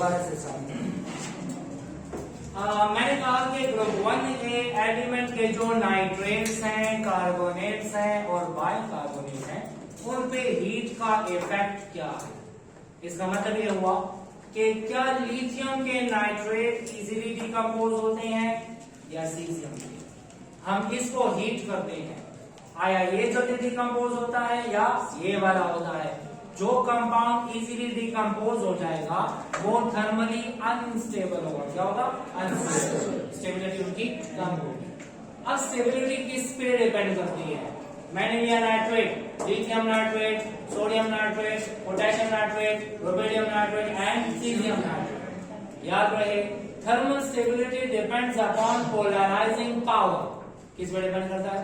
दोबारा से मैंने कहा कि ग्रुप 1A एलिमेंट के जो नाइट्रेट्स हैं, कार्बोनेट्स हैं और बाइकार्बोनेट हैं, उन पे हीट का इफेक्ट क्या है। इसका मतलब ये हुआ कि क्या लिथियम के नाइट्रेट इजीली डिकम्पोज होते हैं या सीजियम के। हम इसको हीट करते हैं, आया ये जल्दी डिकम्पोज होता है या ये वाला होता है। जो कंपाउंड इजीली डिकम्पोज हो जाएगा वो थर्मली अनस्टेबल होगा। क्या होगा? अनस्टेबल, स्टेबिलिटी उनकी कम होगी। अब स्टेबिलिटी किस पे डिपेंड करती है? मैंने लिया nitrate, lithium nitrate, sodium nitrate, potassium nitrate, rubidium nitrate and caesium nitrate. याद रहे, thermal stability depends upon polarizing power. किस पे डिपेंड करता है?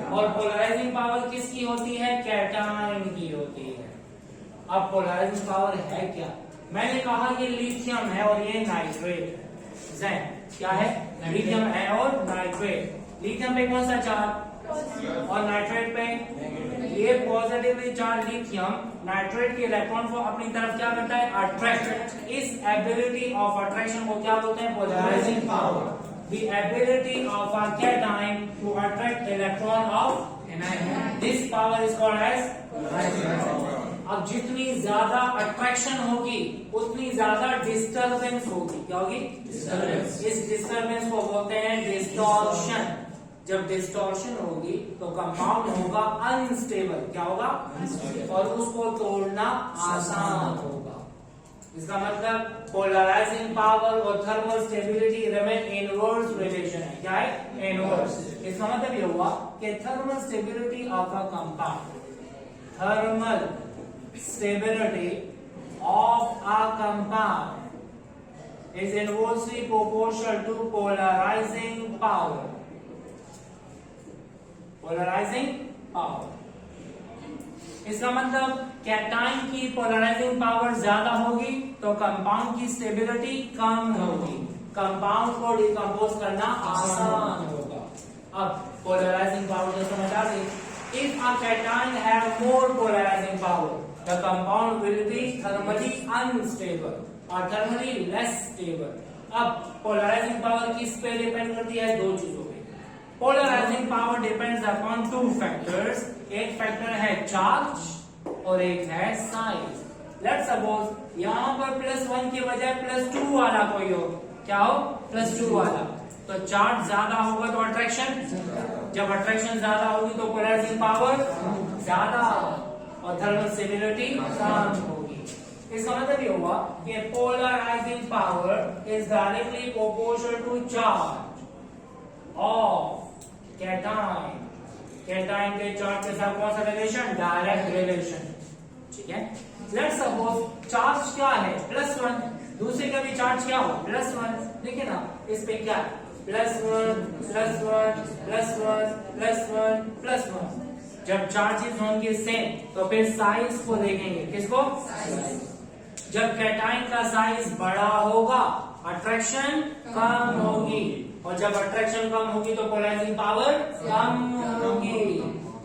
और पोलराइजिंग पावर किसकी होती है? कैटायन की होती है। अब पोलराइजिंग पावर है क्या? मैंने कहा ये लिथियम है और ये नाइट्रेट है। क्या है? लिथियम है और नाइट्रेट। लिथियम पे कौन सा चार्ज और नाइट्रेट पे ये पॉजिटिवली चार्ज लिथियम नाइट्रेट के इलेक्ट्रॉन को अपनी तरफ क्या करता है? अट्रैक्ट। इस एबिलिटी ऑफ अट्रैक्शन को क्या बोलते हैं? Polarizing power. The ability of a cation to attract electron of anion. This power is called as polarizing power. अब जितनी ज्यादा अट्रैक्शन होगी उतनी ज्यादा डिस्टरबेंस होगी। क्या होगी? डिस्टरबेंस। इस डिस्टरबेंस को बोलते हैं डिस्टॉर्शन। जब डिस्टॉर्शन होगी तो कंपाउंड होगा अनस्टेबल। क्या होगा? अनस्टेबल। और उसको तोड़ना आसान होगा। इसका मतलब पोलराइजिंग पावर और thermal stability remain inverse relation है। क्या है? इनवर्स। इसका मतलब ये हुआ कि thermal stability of a compound, thermal stability of a compound is inversely proportional to polarizing power. Polarizing power इसका मतलब कैटायन की पोलराइजिंग पावर ज्यादा होगी तो कंपाउंड की स्टेबिलिटी कम होगी। कंपाउंड को डिकम्पोज करना आसान होगा। अब पोलराइजिंग पावर जो समझ आ गई। If a cation have more polarizing power the compound will be thermally unstable और थर्मली लेस स्टेबल। अब पोलराइजिंग पावर किस पे डिपेंड करती है? दो चीजों पे। Polarizing power depends upon two factors. एक फैक्टर है चार्ज और एक है साइज। लेट्स सपोज यहाँ पर +1 के बजाय +2 वाला कोई हो। क्या हो? +2 वाला। तो चार्ज ज्यादा होगा तो अट्रैक्शन, जब अट्रैक्शन ज्यादा होगी तो पोलराइजिंग पावर ज्यादा और थर्मल स्टेबिलिटी कम होगी। इसका मतलब ये हुआ कि polarizing power is directly proportional to charge of cation. Cation के चार्ज के साथ कौन सा रिलेशन? Direct relation. ठीक है। लेट्स सपोज चार्ज क्या है? +1। दूसरे का भी चार्ज क्या हो? +1। देखिए ना, इस पे क्या है? +1 +1 +1 +1 +1। जब चार्जेस होंगे सेम तो फिर साइज को देखेंगे। किसको? जब कैटायन का साइज बड़ा होगा अट्रैक्शन कम होगी और जब अट्रैक्शन कम होगी तो पोलराइजिंग पावर कम होगी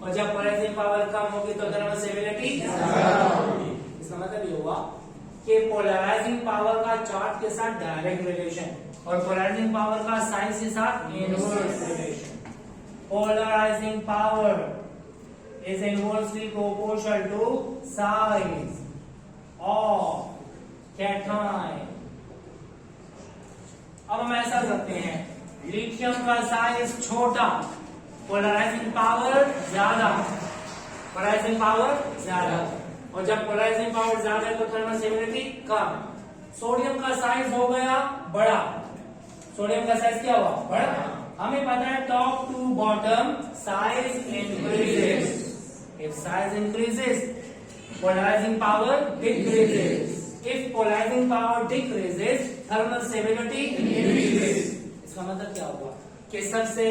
और जब पोलराइजिंग पावर कम होगी तो थर्मल स्टेबिलिटी ज्यादा होगी। इसका मतलब ये हुआ कि पोलराइजिंग पावर का चार्ज के साथ डायरेक्ट रिलेशन और पोलराइजिंग पावर का साइज के साथ inverse relation. Polarizing power is inversely proportional to size of cation. अब हम ऐसा करते हैं, लिथियम का साइज छोटा, पोलराइजिंग पावर ज्यादा, पोलराइजिंग पावर ज्यादा और जब पोलराइजिंग पावर ज्यादा है तो थर्मल स्टेबिलिटी कम। सोडियम का साइज हो गया बड़ा, सोडियम का साइज क्या हुआ? बड़ा। हमें पता है top to bottom size increases. If size increases polarizing power decreases. If polarizing power decreases, thermal stability increases. इसका मतलब क्या हुआ कि सबसे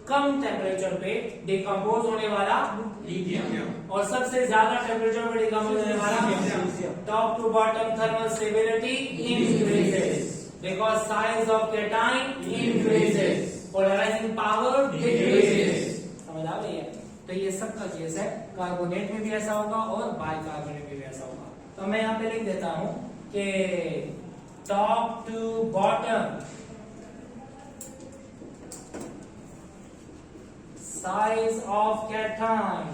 कम टेम्परेचर पे डिकम्पोज होने वाला लिथियम और सबसे ज्यादा टेम्परेचर पे डिकम्पोज होने वाला lithium. Top to bottom thermal stability increases because size of cation increases. Polarizing power decreases. समझ आ गई है? तो ये सब का केस है। कार्बोनेट में भी ऐसा होगा और बाइकार्बोनेट में भी ऐसा होगा। तो मैं यहाँ पे लिख देता हूं कि top to bottom, size of cation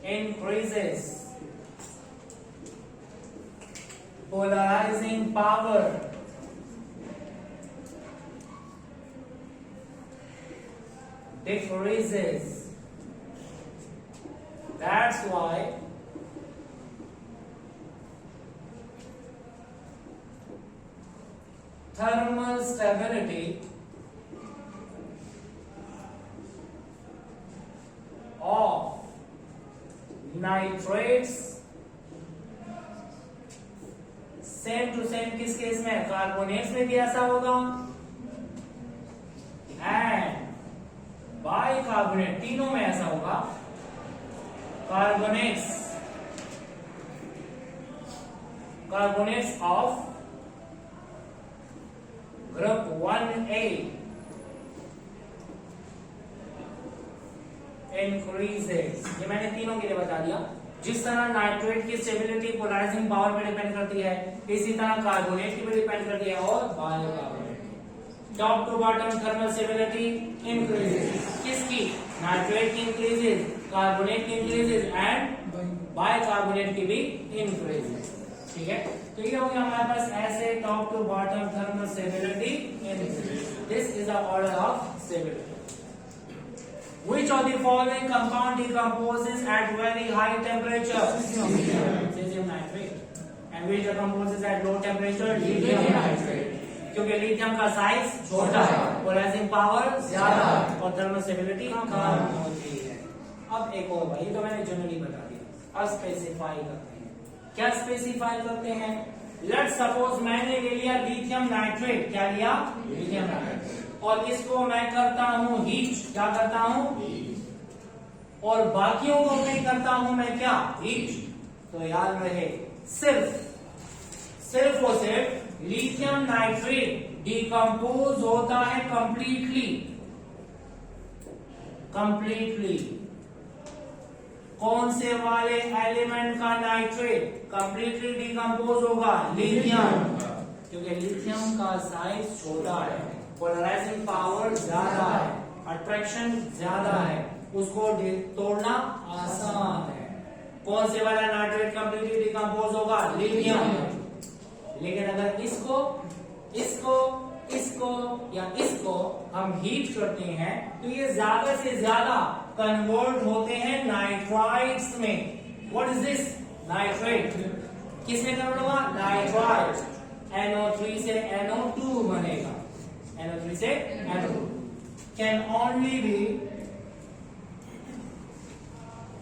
increases, polarizing power decreases. That's why thermal stability of nitrates same to same किस केस में, कार्बोनेट्स में भी ऐसा होगा एंड बाइकार्बोनेट तीनों में ऐसा होगा. Carbonates of group 1A increases. ये मैंने तीनों के लिए बता दिया. जिस तरह नाइट्रेट की स्टेबिलिटी पोलराइजिंग पावर पे डिपेंड करती है, इसी तरह कार्बोनेट की भी डिपेंड करती है और bicarbonate. Top to bottom thermal stability increases. किसकी? नाइट्रेट की इंक्रीजेस, कार्बोनेट की इंक्रीजेस एंड बाइकार्बोनेट की भी इंक्रीजेस. ठीक है, तो ये हो गया हमारे पास ऐसे top to bottom thermal stability increases. This is the order of stability. Which of the following compound decomposes at very high temperature? Cesium nitrate. And which decomposes at low temperature? Lithium nitrate. क्योंकि lithium का size छोटा है, polarising power ज्यादा है और thermal stability कम होती है. अब एक और भाई, तो मैंने जनरली बता दिया. अब स्पेसिफाई करते हैं. क्या स्पेसिफाई करते हैं? लेट्स सपोज मैंने ले लिया लिथियम नाइट्रेट. क्या लिया? Lithium nitrate. और इसको मैं करता हूं हीट. क्या करता हूं? और बाकियों को मैं करता हूं मैं क्या? हीट. तो याद रहे सिर्फ और सिर्फ लिथियम नाइट्रेट डिकम्पोज होता है कंप्लीटली. कौन से वाले एलिमेंट का नाइट्रेट कंप्लीटली डिकम्पोज होगा? लिथियम. क्योंकि लिथियम का साइज छोटा है, पोलराइजिंग पावर ज्यादा है, अट्रैक्शन ज्यादा है, उसको तोड़ना आसान है. कौन से वाला नाइट्रेट कंप्लीटली डिकम्पोज होगा? लिथियम. लेकिन अगर इसको या इसको हम हीट करते हैं तो ये ज्यादा से ज्यादा कन्वर्ट होते हैं नाइट्राइड्स में. What is this? नाइट्रेट. किसमें कन्वर्ट होगा? नाइट्राइड. NO3 से NO2 बनेगा. NO3 से NO2 can only be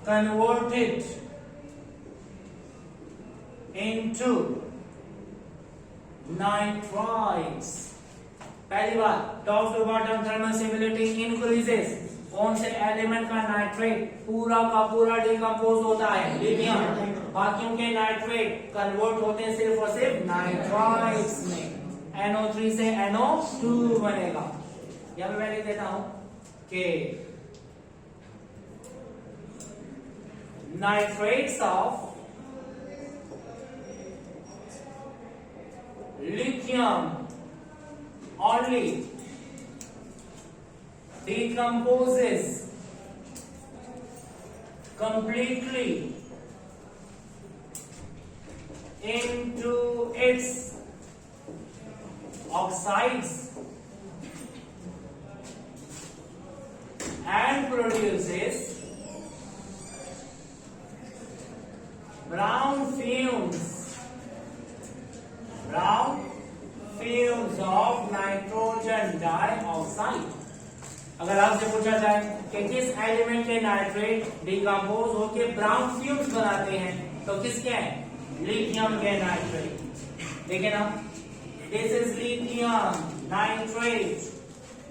converted into nitrides. पहली बात, top to bottom thermal stability increases. कौन से एलिमेंट का नाइट्रेट पूरा का पूरा डिकम्पोज होता है? लिथियम. बाकियों के नाइट्रेट कन्वर्ट होते हैं सिर्फ और सिर्फ नाइट्राइड्स में. NO3 से NO2 बनेगा. यहां पे मैं लिख देता हूं कि nitrates of lithium only decomposes completely into its oxides and produces brown fumes of nitrogen dioxide. अगर आपसे पूछा जाए कि किस एलिमेंट के नाइट्रेट डिकम्पोज होकर ब्राउन फ्यूम्स बनाते हैं, तो किसके हैं? लिथियम के नाइट्रेट. देखिए ना, दिस इज लिथियम नाइट्रेट.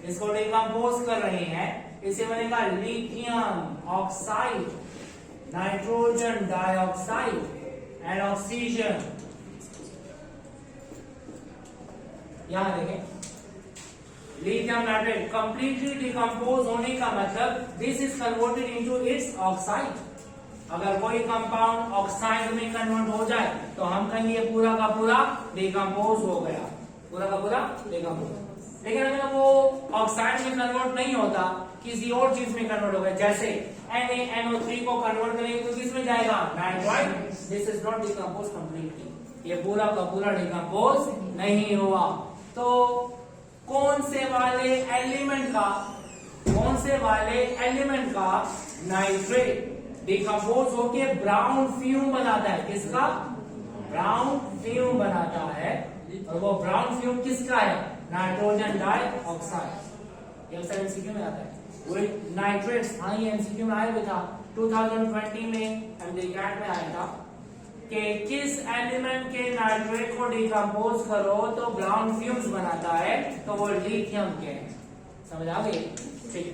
इसको डिकम्पोज कर रहे हैं, इसे बनेगा lithium oxide, nitrogen dioxide and oxygen. यहां देखें, लिथियम नाइट्रेट कंप्लीटली डिकम्पोज होने का मतलब this is converted into its oxide. अगर कोई कंपाउंड ऑक्साइड में कन्वर्ट हो जाए तो हम कहेंगे पूरा का पूरा डिकम्पोज हो गया, पूरा का पूरा डिकम्पोज। लेकिन अगर वो ऑक्साइड में कन्वर्ट नहीं होता, किसी और चीज में कन्वर्ट हो गया, जैसे NaNO3 को कन्वर्ट करेंगे तो किसमें जाएगा, nitride, this is not decompose completely, ये पूरा का पूरा डिकम्पोज नहीं हुआ। तो कौन से वाले एलिमेंट का नाइट्रेट डिकम्पोज होके ब्राउन फ्यूम बनाता है, किसका, ब्राउन फ्यूम बनाता है, और वो ब्राउन फ्यूम किसका है, नाइट्रोजन डाइऑक्साइड। ये अक्सर एमसीक्यू में आता है, वो नाइट्रेट्स, हाँ ये एमसीक्यू में आया हुआ था 2020 में, एमडीकैट में आया था कि किस एलिमेंट के नाइट्रेट को डिकम्पोज करो तो ब्राउन फ्यूम्स बनाता है, तो वो लिथियम के हैं। समझ आ गई, ठीक है।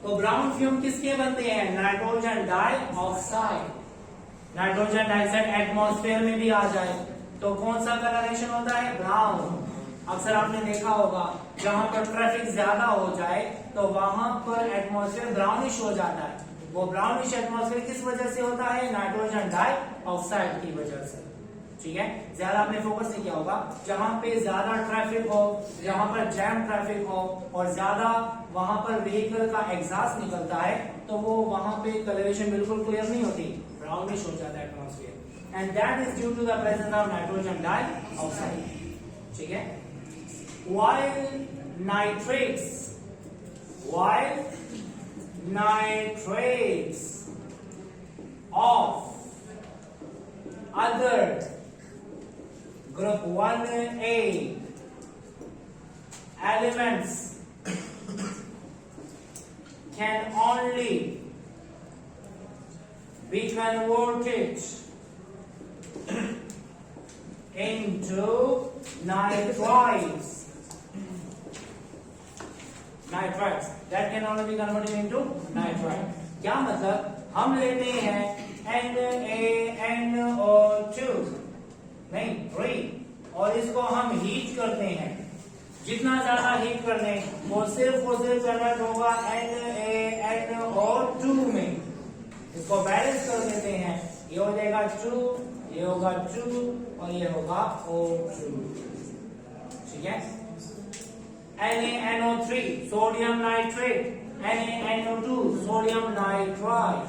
तो ब्राउन फ्यूम किसके बनते हैं, nitrogen dioxide. Nitrogen dioxide atmosphere में भी आ जाए तो कौन सा कलरेशन होता है, ब्राउन। अक्सर आपने देखा होगा जहां पर ट्रैफिक ज्यादा हो जाए तो वहां पर एटमॉस्फेयर ब्राउनिश हो जाता है। वो ब्राउनिश एटमॉस्फेयर किस वजह से होता है, नाइट्रोजन डाइऑक्साइड की वजह से, ठीक है। ज्यादा आपने फोकस नहीं किया होगा, जहां पे ज्यादा ट्रैफिक हो, जहां पर जैम ट्रैफिक हो और ज्यादा वहां पर व्हीकल का एग्जॉस्ट निकलता है तो वो वहां पे कलरेशन बिल्कुल क्लियर नहीं होती, ब्राउनिश हो जाता है atmosphere, and that is due to the presence of nitrogen dioxide, ठीक है। While nitrates of other group 1A elements can only be converted into nitrites that can only be converted into nitrite। क्या मतलब, हम लेते हैं NaNO2 नहीं 3 और इसको हम हीट करते हैं, जितना ज्यादा हीट कर लें वो सिर्फ कन्वर्ट होगा NaNO2 में। इसको बैलेंस कर देते हैं, ये हो जाएगा 2, ये होगा 2 और ये होगा O2, ठीक है। NaNO3 sodium nitrate, NaNO2 sodium nitride,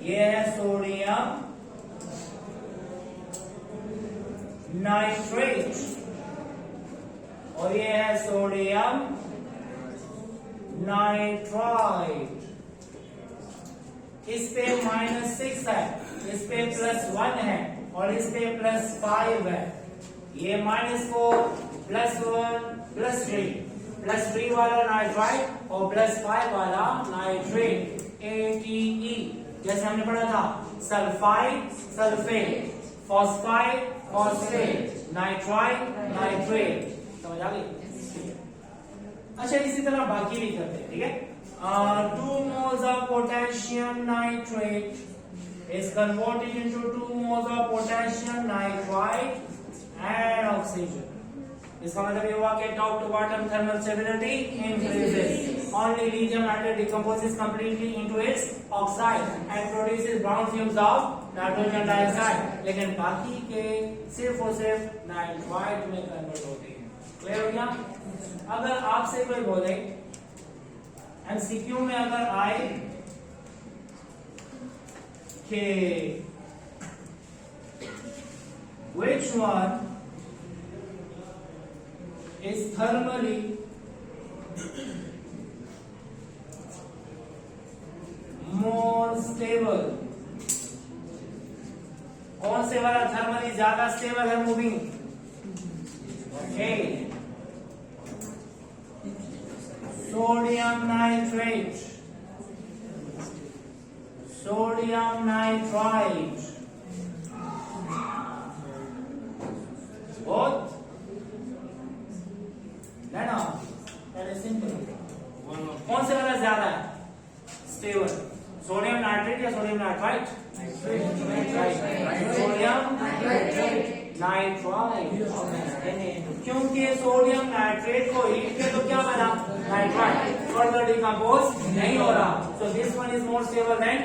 ये है सोडियम नाइट्रेट और ये है सोडियम नाइट्राइड। इस पे -6 है, इस पे +1 है और इस पे +5 है। ये -4 +1 +3 वाला नाइट्राइड और +5 वाला नाइट्रेट ATE, जैसे हमने पढ़ा था sulphide sulphate, phosphide phosphate, nitride nitrate. समझ आ गई। अच्छा, इसी तरह बाकी भी करते हैं, ठीक है। 2 moles of potassium nitrate is converted into 2 moles of potassium nitrite and oxygen। इसका मतलब ये हुआ कि top to bottom thermal stability increases, only lithium nitrate decomposes completely into its oxide and produces brown fumes of nitrogen dioxide, लेकिन बाकी के सिर्फ और सिर्फ नाइट्राइट में कन्वर्ट होते हैं। क्लियर हो गया। अगर आपसे कोई बोले एमसीक्यू में अगर आए कि which one is thermally more stable, कौन से वाला थर्मली ज्यादा स्टेबल है moving, okay, sodium nitrate, sodium nitrite, both है ना, सिंपल। कौन से वाला ज्यादा है स्टेबल, सोडियम नाइट्रेट या सोडियम नाइट्राइट, सोडियम नाइट्राइट, क्योंकि सोडियम नाइट्रेट को हीट किया तो क्या बना, नाइट्राइट, फर्दर डिकम्पोज नहीं हो रहा, so this one is more stable than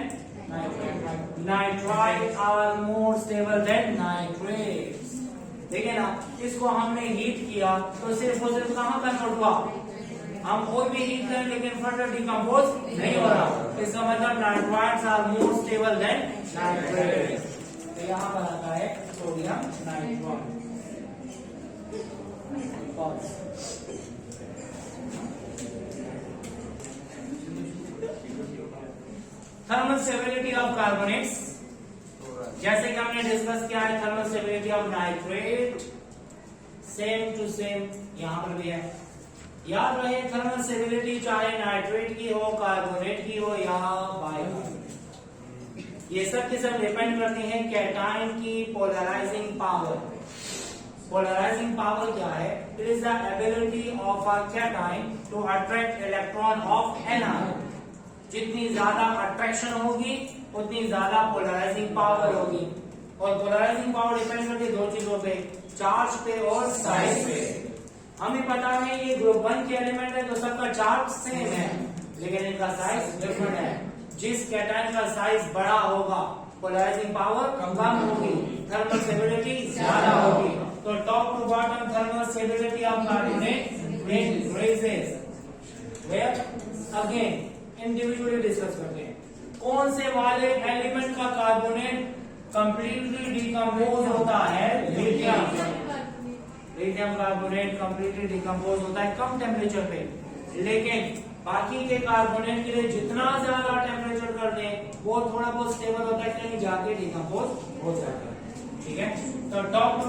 nitrite are more stable than nitrates. ठीक है ना, इसको हमने हीट किया तो सिर्फ और सिर्फ कहां कन्वर्ट हुआ, हम और भी हीट करें लेकिन फर्दर डिकम्पोज नहीं हो रहा। इसका मतलब nitrites are more stable than nitrates. तो यहां पर आता है sodium nitrite. Thermal stability of carbonates, जैसे कि हमने डिस्कस किया है thermal stability of nitrate, same to same यहां पर भी है। याद रहे थर्मल स्टेबिलिटी चाहे नाइट्रेट की हो, कार्बोनेट की हो या बाइकार्बोनेट, ये सब के सब डिपेंड करती हैं कैटायन की पोलराइजिंग पावर। पोलराइजिंग पावर क्या है? It is the ability of a cation to attract electron of an ion. जितनी ज्यादा अट्रैक्शन होगी उतनी ज्यादा पोलराइजिंग पावर होगी। और पोलराइजिंग पावर डिपेंड करती है दो चीजों पे, चार्ज पे और साइज पे। हमें पता है ये ग्रुप 1 के एलिमेंट है तो सबका चार्ज सेम है लेकिन इनका साइज डिफरेंट है। जिस कैटायन का साइज बड़ा होगा पोलराइजिंग पावर कम होगी, थर्मल स्टेबिलिटी ज्यादा होगी। तो top to bottom thermal stability of carbonate increases. Where again individually discuss करते हैं। कौन से वाले एलिमेंट का कार्बोनेट कंप्लीटली डिकम्पोज होता है? Lithium. Lithium carbonate completely decompose होता है कम टेम्परेचर पे, लेकिन बाकी के कार्बोनेट के लिए जितना ज्यादा टेम्परेचर कर दें वो थोड़ा बहुत स्टेबल होता है, कहीं जाके डिकम्पोज हो जाता है। ठीक है, तो top to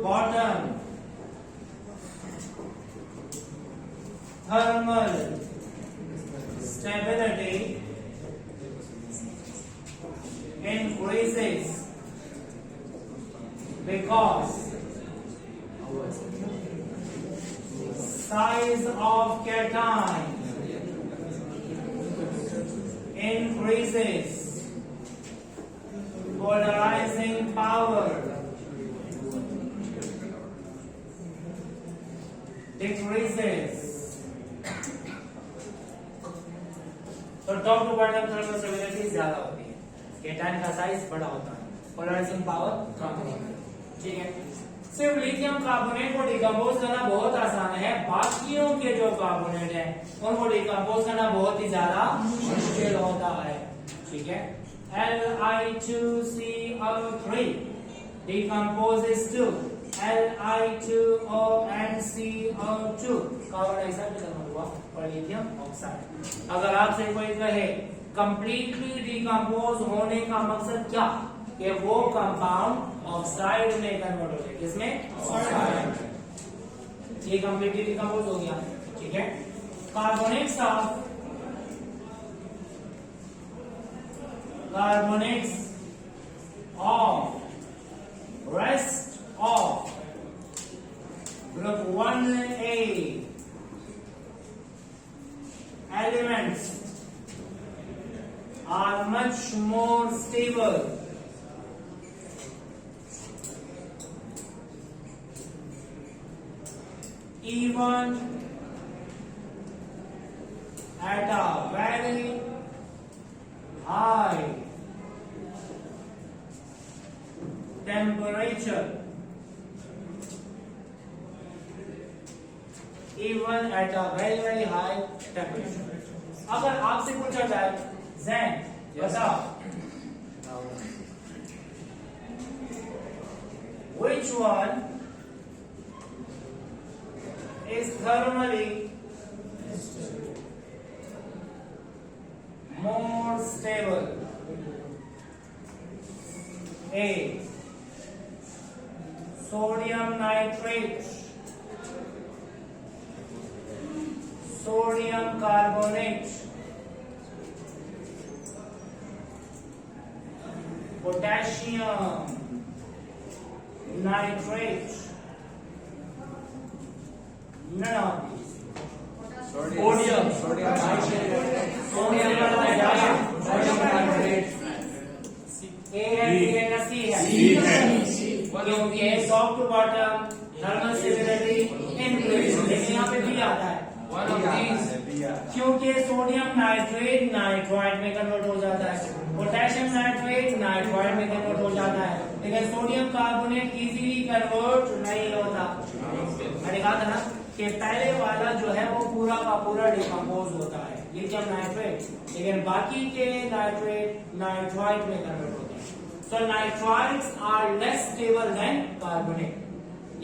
bottom thermal stability increases because size of cation increases, polarizing power decreases। तो top to bottom thermal stability ज्यादा होती है, कैटायन का साइज बड़ा होता है, पोलराइजिंग पावर कम होती है। ठीक है, सिर्फ लिथियम कार्बोनेट को डिकम्पोज करना बहुत आसान है, बाकियों के जो कार्बोनेट है उनको डिकम्पोज करना बहुत ही ज्यादा मुश्किल होता है। ठीक है, Li2CO3 decomposes to Li2O and CO2 carbon dioxide convert हुआ और लिथियम ऑक्साइड। अगर आपसे कोई कहे कंप्लीटली डिकम्पोज होने का मकसद क्या, कि वो कंपाउंड ऑक्साइड में कन्वर्ट हो जाए, किसमें? ऑक्साइड। ये कंप्लीटली डिकम्पोज हो गया। ठीक है, carbonates of rest of group 1A elements are much more stable even at a very high temperature, even at a very high temperature। अगर आपसे पूछा जाए जैन बताओ which one is thermally more stable? A, sodium nitrate, sodium carbonate, potassium nitrate, none of these। sodium nitrate, A है, B है, C है, क्योंकि top to bottom thermal stability increase, लेकिन यहाँ पे भी आता है one of these क्योंकि सोडियम नाइट्रेट नाइट्राइड में कन्वर्ट हो जाता है, पोटेशियम नाइट्रेट नाइट्राइड में कन्वर्ट हो जाता है, लेकिन सोडियम कार्बोनेट इजीली कन्वर्ट नहीं होता। मैंने कहा था ना कि पहले वाला जो है वो पूरा का पूरा डिकम्पोज होता है लिथियम नाइट्रेट, लेकिन बाकी के नाइट्रेट नाइट्राइड में कन्वर्ट होते हैं। So nitrides are less stable than carbonate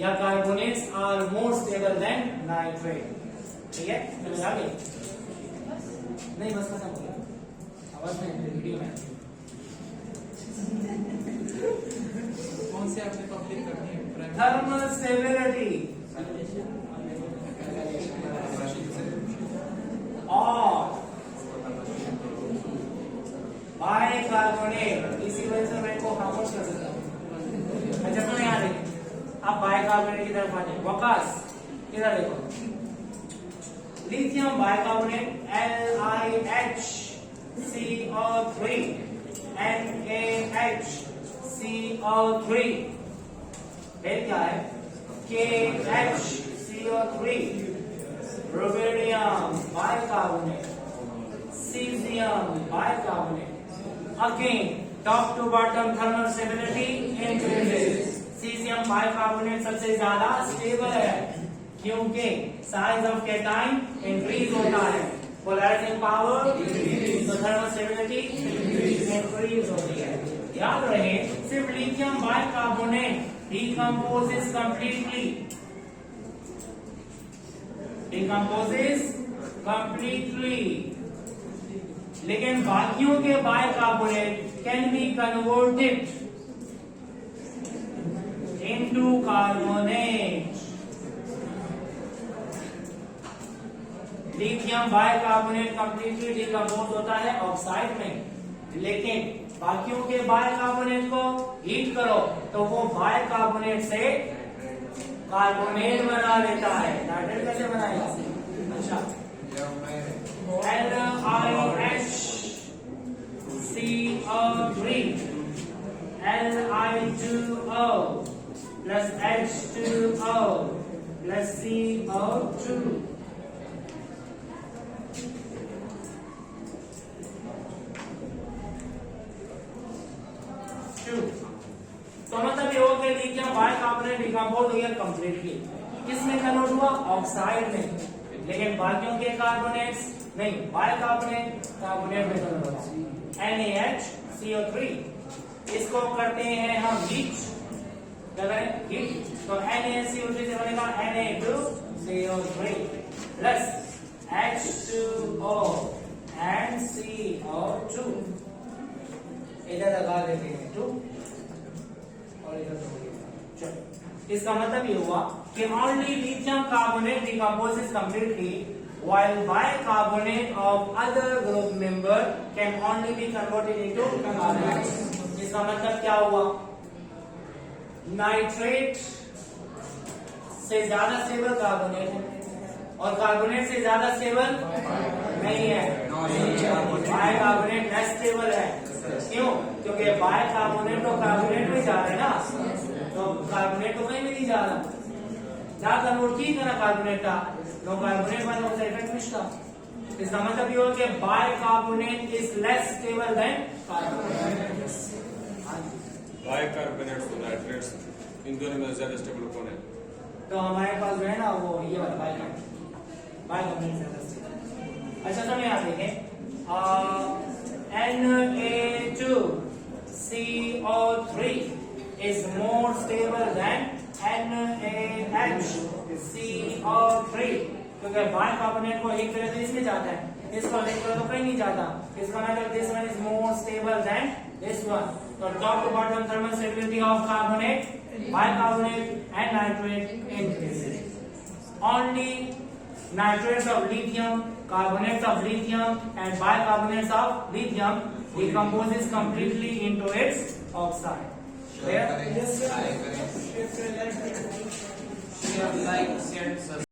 या carbonates are more stable than nitrate. ठीक है, समझ आ गई? नहीं बस खत्म हो गया, आवाज में वीडियो में कौन से आपने कंप्लीट करनी है? थर्मल स्टेबिलिटी और बाइकार्बोनेट, इसी वजह से मैं को खामोश कर सकता हूँ। अच्छा तो यहाँ देखिए, आप बाइकार्बोनेट की तरफ आ जाए। वकास इधर देखो, लिथियम बाइकार्बोनेट LiHCO3 NaHCO3, फिर क्या है KHCO3, rubidium bicarbonate, caesium bicarbonate. Again top to bottom thermal stability increases. Caesium bicarbonate सबसे ज्यादा स्टेबल है क्योंकि साइज ऑफ कैटायन इंक्रीज होता है, पोलराइजिंग पावर तो थर्मल स्टेबिलिटी इंक्रीज होती है। याद रहे, सिर्फ लिथियम बाइकार्बोनेट decomposes completely, लेकिन बाकियों के bicarbonate can be converted into carbonate. Lithium bicarbonate completely decompose होता है ऑक्साइड में, लेकिन बाकियों के बाइकार्बोनेट को हीट करो तो वो बाइकार्बोनेट से कार्बोनेट बना लेता है। नाइट्रेट कैसे बनाएगा? अच्छा, LiHCO3 Li2O plus H2O plus CO2। तो मतलब ये हो गया लिथियम बाइकार्बोनेट डिकम्पोज हो गया कंप्लीटली। किसमें कन्वर्ट हुआ? ऑक्साइड में, लेकिन बाकियों के कार्बोनेट्स नहीं, बाइकार्बोनेट कार्बोनेट में कन्वर्ट हुआ NaHCO3। इसको करते हैं हम हीट, क्या करें? हीट। तो NaCO3 से बनेगा Na2CO3 plus H2O and CO2। इधर लगा देते हैं 2 और इधर 2। चलो, इसका मतलब ये हुआ कि only lithium carbonate decomposes completely while bicarbonate of other group member can only be converted into carbonate। इसका मतलब क्या हुआ? नाइट्रेट से ज्यादा स्टेबल कार्बोनेट है और कार्बोनेट से ज्यादा स्टेबल नहीं है। बाइकार्बोनेट लेस स्टेबल है। क्यों? क्योंकि बाइकार्बोनेट तो कार्बोनेट में जा रहे हैं ना, तो कार्बोनेट तो कहीं भी नहीं जा रहा। जा कन्वर्ट की ना कार्बोनेट का, नो कार्बोनेट में उसका इफेक्ट मिलता। इसका मतलब ये हो कि bicarbonate is less stable than carbonate. Bicarbonates और नाइट्रेट्स, इन दोनों में ज्यादा स्टेबल कौन है? तो हमारे पास जो है ना वो ये वाला बाइकार्बोनेट ज्यादा स्टेबल। अच्छा तो यहाँ देखें, Na2CO3 is more stable than NaHCO3, क्योंकि बाइकार्बोनेट को हीट करें तो इसमें जाता है, इसको हीट करें तो कहीं नहीं जाता। इसका मतलब this one is more stable than this one. तो top to bottom thermal stability of carbonate, bicarbonate and nitrate increases. Only nitrates of lithium, carbonates of lithium and bicarbonates of lithium decomposes completely into its oxide. Clear? Yes, sir. Like, share, subscribe.